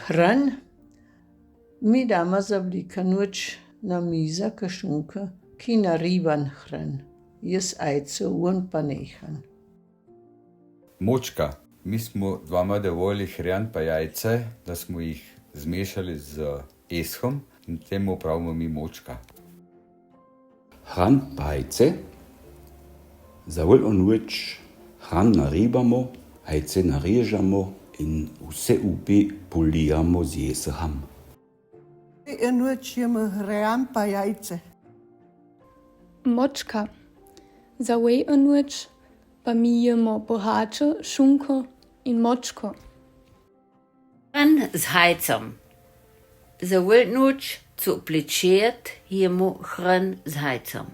Hran, mi damo zavlika noč na miza kašunka, ki nariban hran. Jaz ajce un pa nehan. Močka. Mi smo dvama dovolili hrjan pa jajce, da smo jih zmešali z eskom in temu pravimo mi močka. Hran pa jajce, zavol o noč, hran naribamo, jajce narežamo in vse upi polijamo z jesehom. Noč jemo hran pa jajce. Močka. Zawej noč pa mi jemo bohače, šunko in močko. Hran z hajcem. Za noč zu oblečert jemo hran z hajcem.